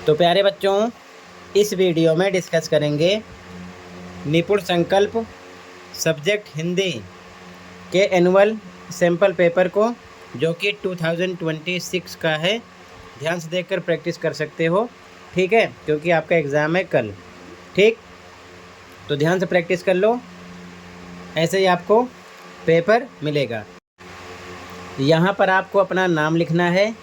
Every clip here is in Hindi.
तो प्यारे बच्चों, इस वीडियो में डिस्कस करेंगे निपुण संकल्प सब्जेक्ट हिंदी के एनुअल सैम्पल पेपर को, जो कि 2026 का है। ध्यान से देखकर प्रैक्टिस कर सकते हो, ठीक है, क्योंकि आपका एग्ज़ाम है कल। ठीक, तो ध्यान से प्रैक्टिस कर लो, ऐसे ही आपको पेपर मिलेगा। यहाँ पर आपको अपना नाम लिखना है,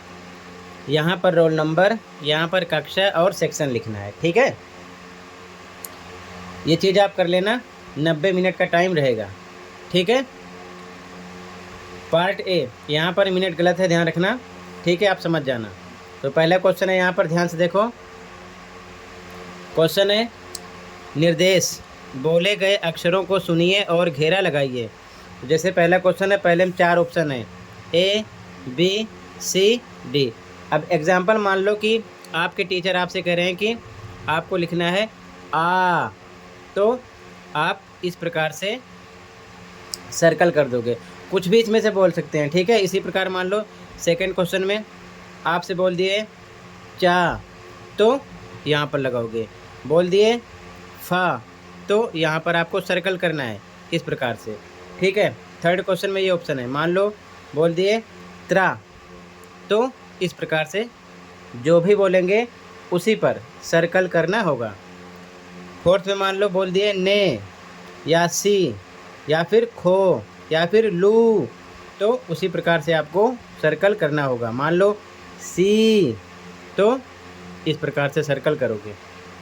यहाँ पर रोल नंबर, यहाँ पर कक्षा और सेक्शन लिखना है, ठीक है। ये चीज़ आप कर लेना, 90 मिनट का टाइम रहेगा, ठीक है। पार्ट ए, यहाँ पर मिनट गलत है, ध्यान रखना, ठीक है, आप समझ जाना। तो पहला क्वेश्चन है, यहाँ पर ध्यान से देखो। क्वेश्चन है, निर्देश, बोले गए अक्षरों को सुनिए और घेरा लगाइए। तो जैसे पहला क्वेश्चन है, पहले में 4 ऑप्शन है, ए, बी, सी, डी। अब एग्जाम्पल मान लो कि आपके टीचर आपसे कह रहे हैं कि आपको लिखना है आ, तो आप इस प्रकार से सर्कल कर दोगे, कुछ भी इसमें से बोल सकते हैं, ठीक है। इसी प्रकार मान लो सेकंड क्वेश्चन में आपसे बोल दिए चा, तो यहाँ पर लगाओगे, बोल दिए फा, तो यहाँ पर आपको सर्कल करना है इस प्रकार से, ठीक है। थर्ड क्वेश्चन में ये ऑप्शन है, मान लो बोल दिए त्रा, तो इस प्रकार से जो भी बोलेंगे उसी पर सर्कल करना होगा। फोर्थ में मान लो बोल दिए ने या सी या फिर खो या फिर लू, तो उसी प्रकार से आपको सर्कल करना होगा। मान लो सी, तो इस प्रकार से सर्कल करोगे,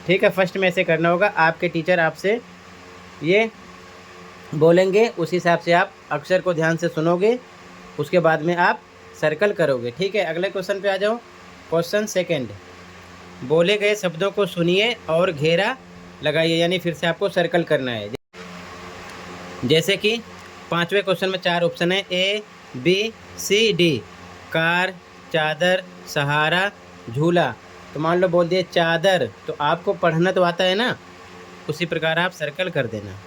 ठीक है। फर्स्ट में ऐसे करना होगा, आपके टीचर आपसे ये बोलेंगे, उसी हिसाब से आप अक्षर को ध्यान से सुनोगे, उसके बाद में आप सर्कल करोगे, ठीक है। अगले क्वेश्चन पे आ जाओ। क्वेश्चन सेकंड, बोले गए शब्दों को सुनिए और घेरा लगाइए, यानी फिर से आपको सर्कल करना है। जैसे कि 5वें क्वेश्चन में 4 ऑप्शन है, ए, बी, सी, डी। कार, चादर, सहारा, झूला। तो मान लो बोल दिए चादर, तो आपको पढ़ना तो आता है ना, उसी प्रकार आप सर्कल कर देना।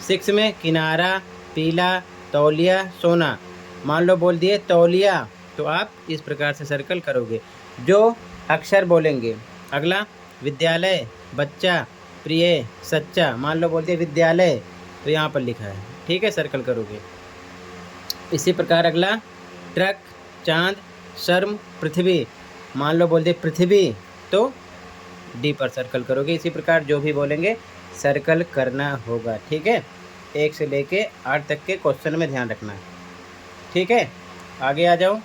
6 में किनारा, पीला, तौलिया, सोना। मान लो बोल दिए तौलिया, तो आप इस प्रकार से सर्कल करोगे जो अक्षर बोलेंगे। अगला विद्यालय, बच्चा, प्रिय, सच्चा। मान लो बोल दिए विद्यालय, तो यहाँ पर लिखा है, ठीक है, सर्कल करोगे। इसी प्रकार अगला ट्रक, चांद, शर्म, पृथ्वी। मान लो बोल दिए पृथ्वी, तो डी पर सर्कल करोगे। इसी प्रकार जो भी बोलेंगे सर्कल करना होगा, ठीक है। 1 से लेके 8 तक के क्वेश्चन में ध्यान रखना है, ठीक है। आगे आ जाओ।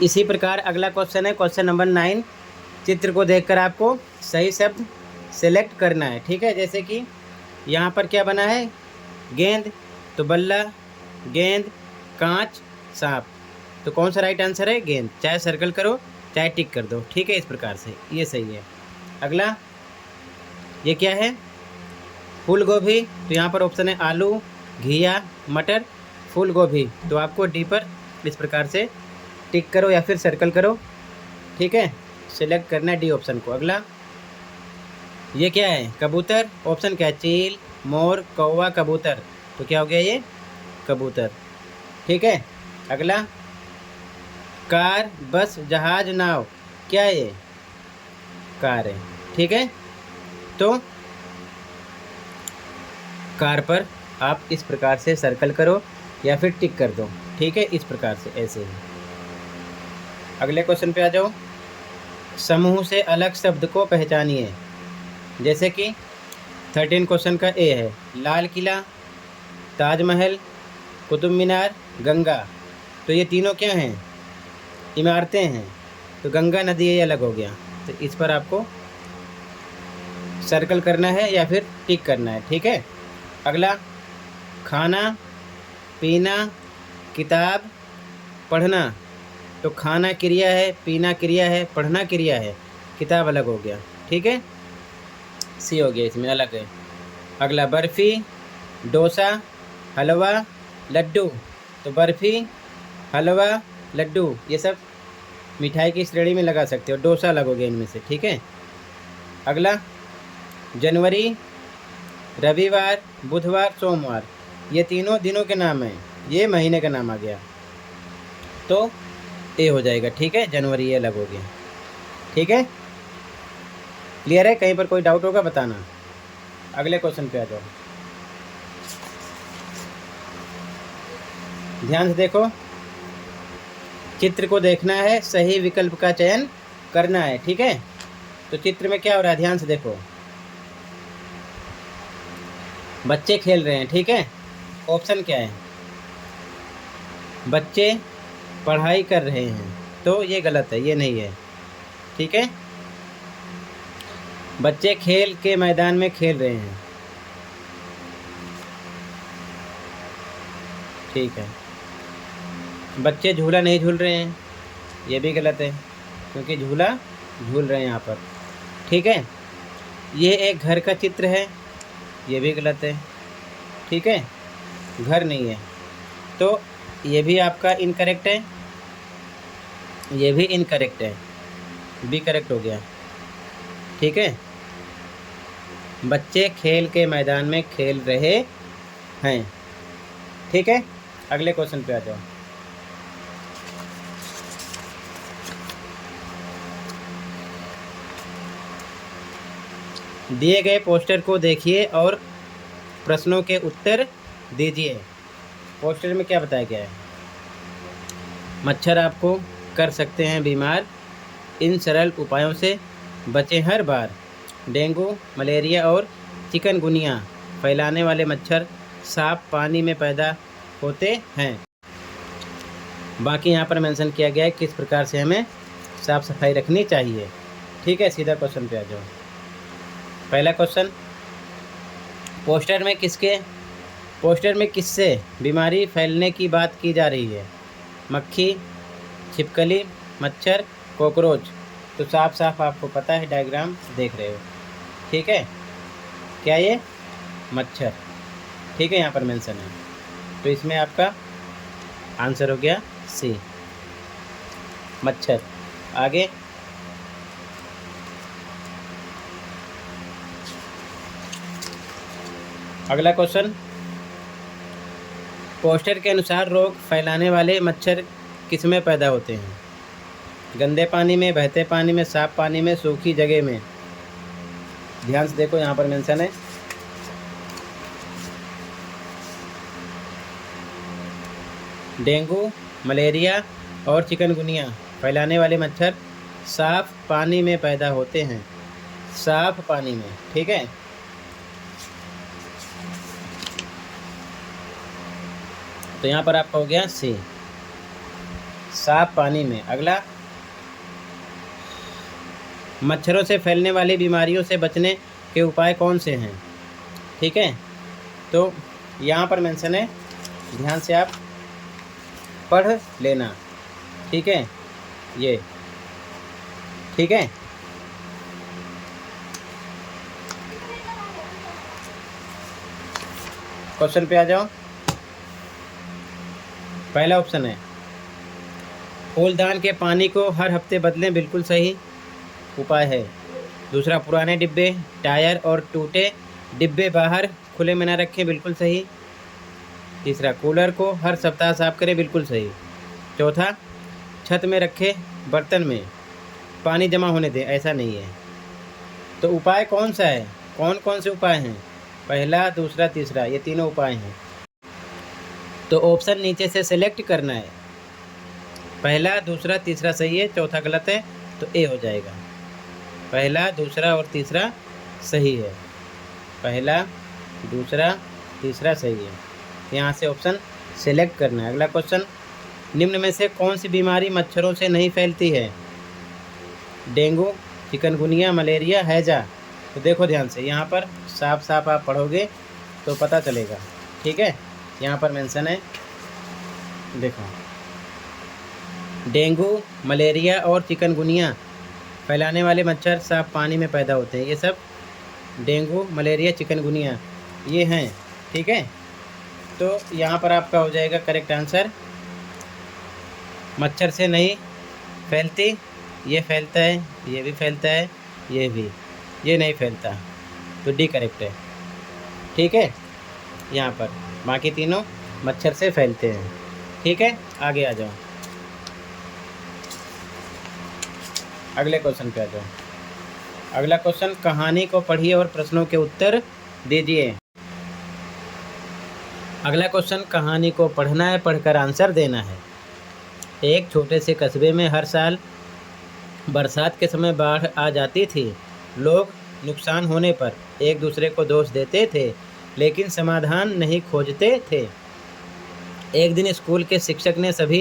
इसी प्रकार अगला क्वेश्चन है, क्वेश्चन नंबर 9। चित्र को देखकर आपको सही शब्द सेलेक्ट करना है, ठीक है। जैसे कि यहाँ पर क्या बना है, गेंद, तो बल्ला, गेंद, कांच, सांप। तो कौन सा राइट आंसर है, गेंद। चाहे सर्कल करो चाहे टिक कर दो, ठीक है, इस प्रकार से, ये सही है। अगला ये क्या है, फूल गोभी। तो यहाँ पर ऑप्शन है आलू, घिया, मटर, फूल गोभी। तो आपको डी पर इस प्रकार से टिक करो या फिर सर्कल करो, ठीक है, सेलेक्ट करना है डी ऑप्शन को। अगला ये क्या है, कबूतर। ऑप्शन क्या है, चील, मोर, कौवा, कबूतर। तो क्या हो गया ये, कबूतर, ठीक है। अगला कार, बस, जहाज, नाव। क्या है ये, कार है, ठीक है। तो कार पर आप इस प्रकार से सर्कल करो या फिर टिक कर दो, ठीक है, इस प्रकार से, ऐसे ही। अगले क्वेश्चन पे आ जाओ। समूह से अलग शब्द को पहचानिए। जैसे कि 13 क्वेश्चन का ए है, लाल किला, ताजमहल, कुतुब मीनार, गंगा। तो ये तीनों क्या हैं, इमारतें हैं। तो गंगा नदी ये अलग हो गया, तो इस पर आपको सर्कल करना है या फिर टिक करना है, ठीक है। अगला खाना, पीना, किताब, पढ़ना। तो खाना क्रिया है, पीना क्रिया है, पढ़ना क्रिया है, किताब अलग हो गया, ठीक है, सी हो गया, इसमें अलग है। अगला बर्फ़ी, डोसा, हलवा, लड्डू। तो बर्फ़ी, हलवा, लड्डू ये सब मिठाई की श्रेणी में लगा सकते हो, डोसा अलग हो गया इनमें से, ठीक है। अगला जनवरी, रविवार, बुधवार, सोमवार, ये तीनों दिनों के नाम हैं, ये महीने का नाम आ गया, तो ए हो जाएगा। ठीक है, जनवरी ये अलग हो गया। ठीक है, क्लियर है? कहीं पर कोई डाउट होगा बताना। अगले क्वेश्चन पे आ जाओ। ध्यान से देखो, चित्र को देखना है, सही विकल्प का चयन करना है। ठीक है, तो चित्र में क्या हो रहा है, ध्यान से देखो। बच्चे खेल रहे हैं। ठीक है, ऑप्शन क्या है, बच्चे पढ़ाई कर रहे हैं, तो ये गलत है, ये नहीं है। ठीक है, बच्चे खेल के मैदान में खेल रहे हैं। ठीक है, बच्चे झूला नहीं झूल रहे हैं, ये भी गलत है, क्योंकि झूला झूल रहे हैं यहाँ पर। ठीक है, ये एक घर का चित्र है, ये भी गलत है। ठीक है, घर नहीं है, तो ये भी आपका इनकरेक्ट है, ये भी इनकरेक्ट है, बी करेक्ट हो गया। ठीक है, बच्चे खेल के मैदान में खेल रहे हैं। ठीक है, अगले क्वेश्चन पे आ जाओ। दिए गए पोस्टर को देखिए और प्रश्नों के उत्तर दीजिए। पोस्टर में क्या बताया गया है, मच्छर आपको कर सकते हैं बीमार, इन सरल उपायों से बचें हर बार। डेंगू, मलेरिया और चिकनगुनिया फैलाने वाले मच्छर साफ पानी में पैदा होते हैं। बाकी यहाँ पर मेंशन किया गया है किस प्रकार से हमें साफ सफाई रखनी चाहिए। ठीक है, सीधा क्वेश्चन पे आ जाओ। पहला क्वेश्चन, पोस्टर में किससे बीमारी फैलने की बात की जा रही है, मक्खी, छिपकली, मच्छर, कॉकरोच। तो साफ साफ आपको पता है, डायग्राम देख रहे हो। ठीक है, क्या ये मच्छर। ठीक है, यहाँ पर मेंशन है, तो इसमें आपका आंसर हो गया सी, मच्छर। आगे अगला क्वेश्चन, पोस्टर के अनुसार रोग फैलाने वाले मच्छर किसमें पैदा होते हैं, गंदे पानी में, बहते पानी में, साफ पानी में, सूखी जगह में। ध्यान से देखो, यहाँ पर मेंशन है डेंगू, मलेरिया और चिकनगुनिया फैलाने वाले मच्छर साफ पानी में पैदा होते हैं, साफ पानी में। ठीक है, तो यहाँ पर आपका हो गया सी, साफ पानी में। अगला, मच्छरों से फैलने वाली बीमारियों से बचने के उपाय कौन से हैं। ठीक है, तो यहाँ पर मेंशन है, ध्यान से आप पढ़ लेना। ठीक है, ये ठीक है। क्वेश्चन पे आ जाओ। पहला ऑप्शन है, फूलदान के पानी को हर हफ्ते बदलें, बिल्कुल सही उपाय है। दूसरा, पुराने डिब्बे, टायर और टूटे डिब्बे बाहर खुले में न रखें, बिल्कुल सही। तीसरा, कूलर को हर सप्ताह साफ करें, बिल्कुल सही। चौथा, छत में रखे बर्तन में पानी जमा होने दें, ऐसा नहीं है। तो उपाय कौन सा है, कौन कौन से उपाय हैं, पहला, दूसरा, तीसरा, ये तीनों उपाय हैं। तो ऑप्शन नीचे से सिलेक्ट करना है, पहला, दूसरा, तीसरा सही है, चौथा गलत है, तो ए हो जाएगा। पहला, दूसरा और तीसरा सही है, पहला, दूसरा, तीसरा सही है, यहाँ से ऑप्शन सेलेक्ट करना है। अगला क्वेश्चन, निम्न में से कौन सी बीमारी मच्छरों से नहीं फैलती है, डेंगू, चिकनगुनिया, मलेरिया, हैजा। तो देखो ध्यान से, यहाँ पर साफ साफ आप पढ़ोगे तो पता चलेगा। ठीक है, यहाँ पर मेंशन है, देखो, डेंगू, मलेरिया और चिकनगुनिया फैलाने वाले मच्छर साफ पानी में पैदा होते हैं। ये सब डेंगू, मलेरिया, चिकनगुनिया ये हैं। ठीक है, तो यहाँ पर आपका हो जाएगा करेक्ट आंसर, मच्छर से नहीं फैलती, ये फैलता है, ये भी फैलता है, ये भी, ये नहीं फैलता, तो डी करेक्ट है। ठीक है, यहाँ पर बाकी तीनों मच्छर से फैलते हैं। ठीक है, आगे आ जाओ, अगले क्वेश्चन पे आ जाओ। अगला क्वेश्चन, कहानी को पढ़िए और प्रश्नों के उत्तर दीजिए। अगला क्वेश्चन, कहानी को पढ़ना है, पढ़कर आंसर देना है। एक छोटे से कस्बे में हर साल बरसात के समय बाढ़ आ जाती थी। लोग नुकसान होने पर एक दूसरे को दोष देते थे, लेकिन समाधान नहीं खोजते थे। एक दिन स्कूल के शिक्षक ने सभी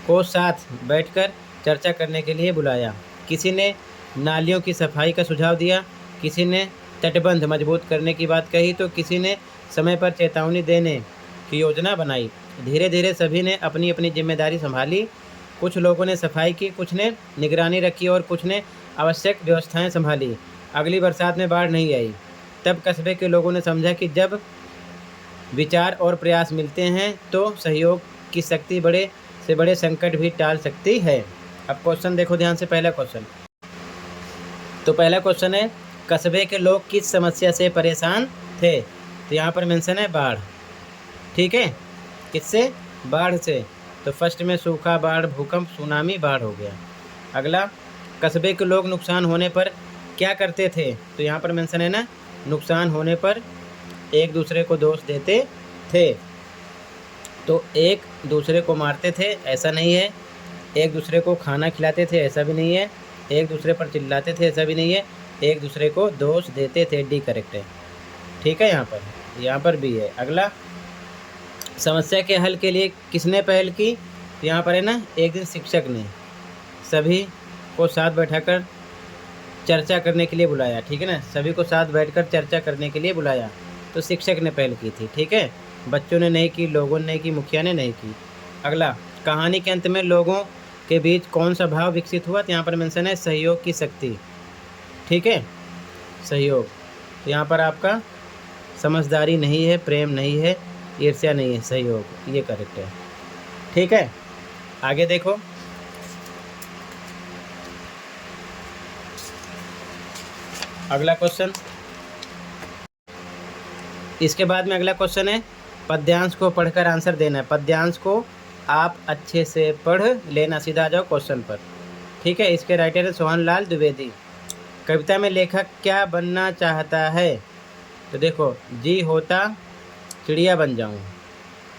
को साथ बैठकर चर्चा करने के लिए बुलाया। किसी ने नालियों की सफाई का सुझाव दिया, किसी ने तटबंध मजबूत करने की बात कही, तो किसी ने समय पर चेतावनी देने की योजना बनाई। धीरे धीरे सभी ने अपनी अपनी जिम्मेदारी संभाली। कुछ लोगों ने सफाई की, कुछ ने निगरानी रखी और कुछ ने आवश्यक व्यवस्थाएं संभाली। अगली बरसात में बाढ़ नहीं आई। तब कस्बे के लोगों ने समझा कि जब विचार और प्रयास मिलते हैं तो सहयोग की शक्ति बड़े से बड़े संकट भी टाल सकती है। अब क्वेश्चन देखो ध्यान से, पहला क्वेश्चन। तो पहला क्वेश्चन है, कस्बे के लोग किस समस्या से परेशान थे? तो यहाँ पर मेंशन है बाढ़। ठीक है, किससे? बाढ़ से। तो फर्स्ट में सूखा, बाढ़, भूकंप, सुनामी, बाढ़ हो गया। अगला, कस्बे के लोग नुकसान होने पर क्या करते थे? तो यहाँ पर मेंशन है ना, नुकसान होने पर एक दूसरे को दोष देते थे। तो एक दूसरे को मारते थे, ऐसा नहीं है। एक दूसरे को खाना खिलाते थे, ऐसा भी नहीं है। एक दूसरे पर चिल्लाते थे, ऐसा भी नहीं है। एक दूसरे को दोष देते थे, डी करेक्ट है। ठीक है, यहाँ पर भी है। अगला, समस्या के हल के लिए किसने पहल की? तो यहाँ पर है ना, एक दिन शिक्षक ने सभी को साथ बैठाकर चर्चा करने के लिए बुलाया। ठीक है ना, सभी को साथ बैठकर चर्चा करने के लिए बुलाया, तो शिक्षक ने पहल की थी। ठीक है, बच्चों ने नहीं की, लोगों ने की, मुखिया ने नहीं की। अगला, कहानी के अंत में लोगों के बीच कौन सा भाव विकसित हुआ? तो यहाँ पर मेंशन है सहयोग की शक्ति। ठीक है, सहयोग। तो यहाँ पर आपका समझदारी नहीं है, प्रेम नहीं है, ईर्ष्या नहीं है, सहयोग, ये करेक्ट है। ठीक है, आगे देखो। अगला क्वेश्चन, इसके बाद में अगला क्वेश्चन है, पद्यांश को पढ़कर आंसर देना है। पद्यांश को आप अच्छे से पढ़ लेना। सीधा आ जाओ क्वेश्चन पर। ठीक है, इसके राइटर है सोहनलाल द्विवेदी। कविता में लेखक क्या बनना चाहता है? तो देखो, जी होता चिड़िया बन जाऊं।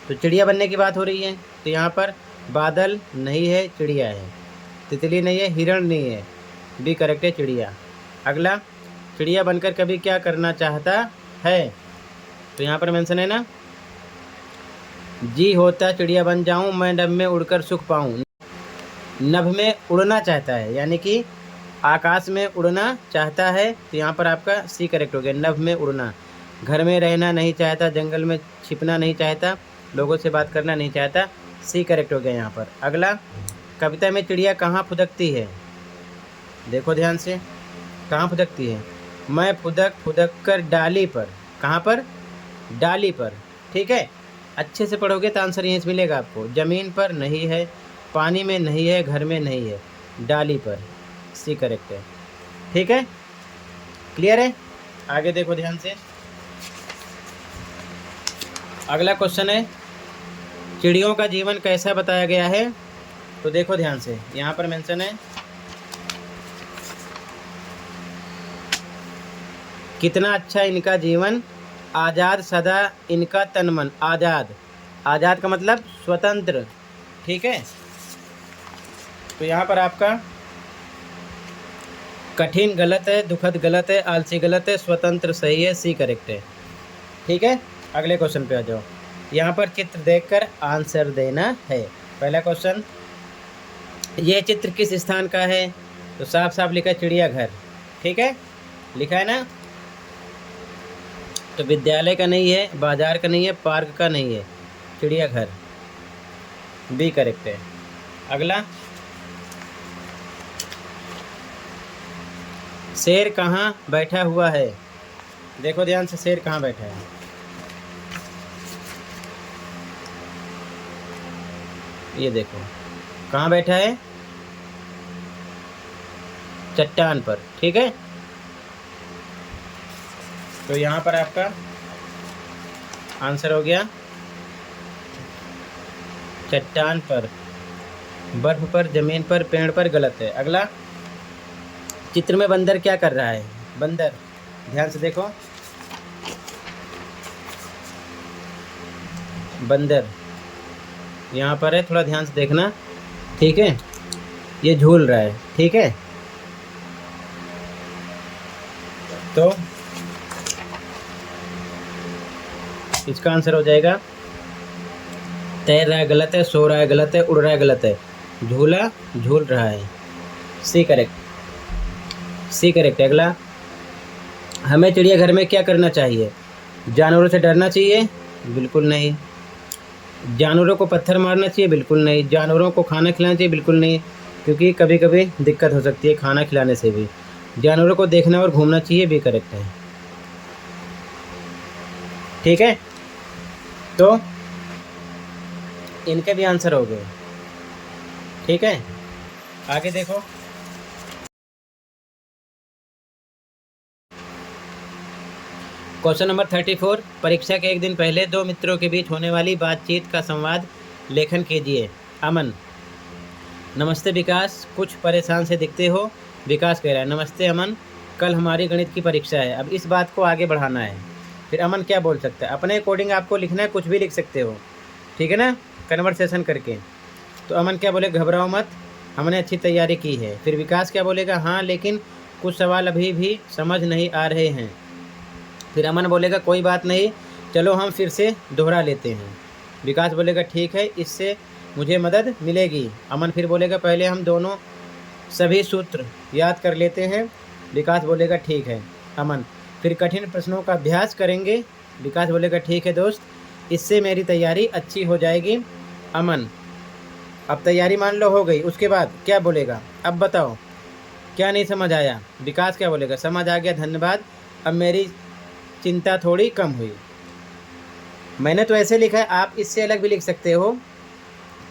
तो चिड़िया बनने की बात हो रही है। तो यहाँ पर बादल नहीं है, चिड़िया है। तितली नहीं है, हिरण नहीं है, बी करेक्ट है, चिड़िया। अगला, चिड़िया बनकर कभी क्या करना चाहता है? तो यहाँ पर मेंशन है ना, जी होता चिड़िया बन जाऊं, मैं नभ में उड़कर सुख पाऊं। नभ में उड़ना चाहता है, यानी कि आकाश में उड़ना चाहता है। तो यहाँ पर आपका सी करेक्ट हो गया, नभ में उड़ना। घर में रहना नहीं चाहता, जंगल में छिपना नहीं चाहता, लोगों से बात करना नहीं चाहता, सी करेक्ट हो गया यहाँ पर। अगला, कविता में चिड़िया कहाँ फुदकती है? देखो ध्यान से, कहाँ फुदकती है? मैं फुदक फुदक कर डाली पर। कहाँ पर? डाली पर। ठीक है, अच्छे से पढ़ोगे तो आंसर यहीं से मिलेगा आपको। ज़मीन पर नहीं है, पानी में नहीं है, घर में नहीं है, डाली पर, सी करेक्ट है। ठीक है, क्लियर है? आगे देखो ध्यान से। अगला क्वेश्चन है, चिड़ियों का जीवन कैसा बताया गया है? तो देखो ध्यान से, यहाँ पर मेंशन है, कितना अच्छा इनका जीवन, आज़ाद सदा इनका तन मन। आज़ाद, आज़ाद का मतलब स्वतंत्र। ठीक है, तो यहाँ पर आपका कठिन गलत है, दुखद गलत है, आलसी गलत है, स्वतंत्र सही है, सी करेक्ट है। ठीक है, अगले क्वेश्चन पे आ जाओ। यहाँ पर चित्र देखकर आंसर देना है। पहला क्वेश्चन, ये चित्र किस स्थान का है? तो साफ साफ लिखा है चिड़ियाघर। ठीक है, लिखा है ना। तो विद्यालय का नहीं है, बाजार का नहीं है, पार्क का नहीं है, चिड़ियाघर, बी करेक्ट है। अगला, शेर कहाँ बैठा हुआ है? देखो ध्यान से, शेर कहाँ बैठा है? ये देखो, कहाँ बैठा है? चट्टान पर। ठीक है, तो यहाँ पर आपका आंसर हो गया चट्टान पर, बर्फ पर, जमीन पर, पेड़ पर, गलत है। अगला, चित्र में बंदर क्या कर रहा है? बंदर, ध्यान से देखो, बंदर यहाँ पर है, थोड़ा ध्यान से देखना, ठीक है। ये झूल रहा है, ठीक है। तो इसका आंसर हो जाएगा तैर रहा है गलत है, सो रहा है गलत है, उड़ रहा है गलत है, झूला झूल रहा है। C correct, C correct. अगला, हमें चिड़ियाघर में क्या करना चाहिए? जानवरों से डरना चाहिए? बिल्कुल नहीं। जानवरों को पत्थर मारना चाहिए? बिल्कुल नहीं। जानवरों को खाना खिलाना चाहिए? बिल्कुल नहीं, क्योंकि कभी कभी दिक्कत हो सकती है खाना खिलाने से भी। जानवरों को देखना और घूमना चाहिए, भी करेक्ट है, ठीक है। तो इनके भी आंसर हो गए, ठीक है। आगे देखो, क्वेश्चन नंबर 34, परीक्षा के एक दिन पहले दो मित्रों के बीच होने वाली बातचीत का संवाद लेखन कीजिए। अमन, नमस्ते विकास, कुछ परेशान से दिखते हो। विकास कह रहा है, नमस्ते अमन, कल हमारी गणित की परीक्षा है। अब इस बात को आगे बढ़ाना है। फिर अमन क्या बोल सकता है? अपने अकॉर्डिंग आपको लिखना है, कुछ भी लिख सकते हो, ठीक है ना, कन्वर्सेशन करके। तो अमन क्या बोले? घबराओ मत, हमने अच्छी तैयारी की है। फिर विकास क्या बोलेगा? हाँ, लेकिन कुछ सवाल अभी भी समझ नहीं आ रहे हैं। फिर अमन बोलेगा, कोई बात नहीं, चलो हम फिर से दोहरा लेते हैं। विकास बोलेगा, ठीक है, इससे मुझे मदद मिलेगी। अमन फिर बोलेगा, पहले हम दोनों सभी सूत्र याद कर लेते हैं। विकास बोलेगा, ठीक है। अमन, फिर कठिन प्रश्नों का अभ्यास करेंगे। विकास बोलेगा, ठीक है दोस्त, इससे मेरी तैयारी अच्छी हो जाएगी। अमन, अब तैयारी मान लो हो गई, उसके बाद क्या बोलेगा? अब बताओ क्या नहीं समझ आया? विकास क्या बोलेगा? समझ आ गया, धन्यवाद, अब मेरी चिंता थोड़ी कम हुई। मैंने तो ऐसे लिखा है, आप इससे अलग भी लिख सकते हो।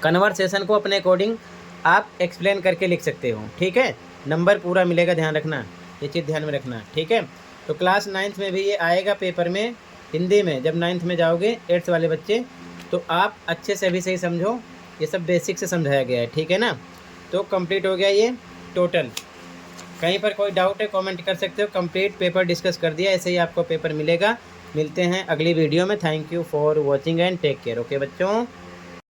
कन्वर्सेशन को अपने अकॉर्डिंग आप एक्सप्लेन करके लिख सकते हो, ठीक है। नंबर पूरा मिलेगा, ध्यान रखना, ये चीज़ ध्यान में रखना, ठीक है। तो क्लास 9th में भी ये आएगा पेपर में, हिंदी में। जब 9th में जाओगे, 8th वाले बच्चे, तो आप अच्छे से अभी से ही समझो, ये सब बेसिक से समझाया गया है, ठीक है ना। तो कंप्लीट हो गया ये टोटल। कहीं पर कोई डाउट है कमेंट कर सकते हो। कंप्लीट पेपर डिस्कस कर दिया, ऐसे ही आपको पेपर मिलेगा। मिलते हैं अगली वीडियो में। Thank you for watching and take care. Okay बच्चों।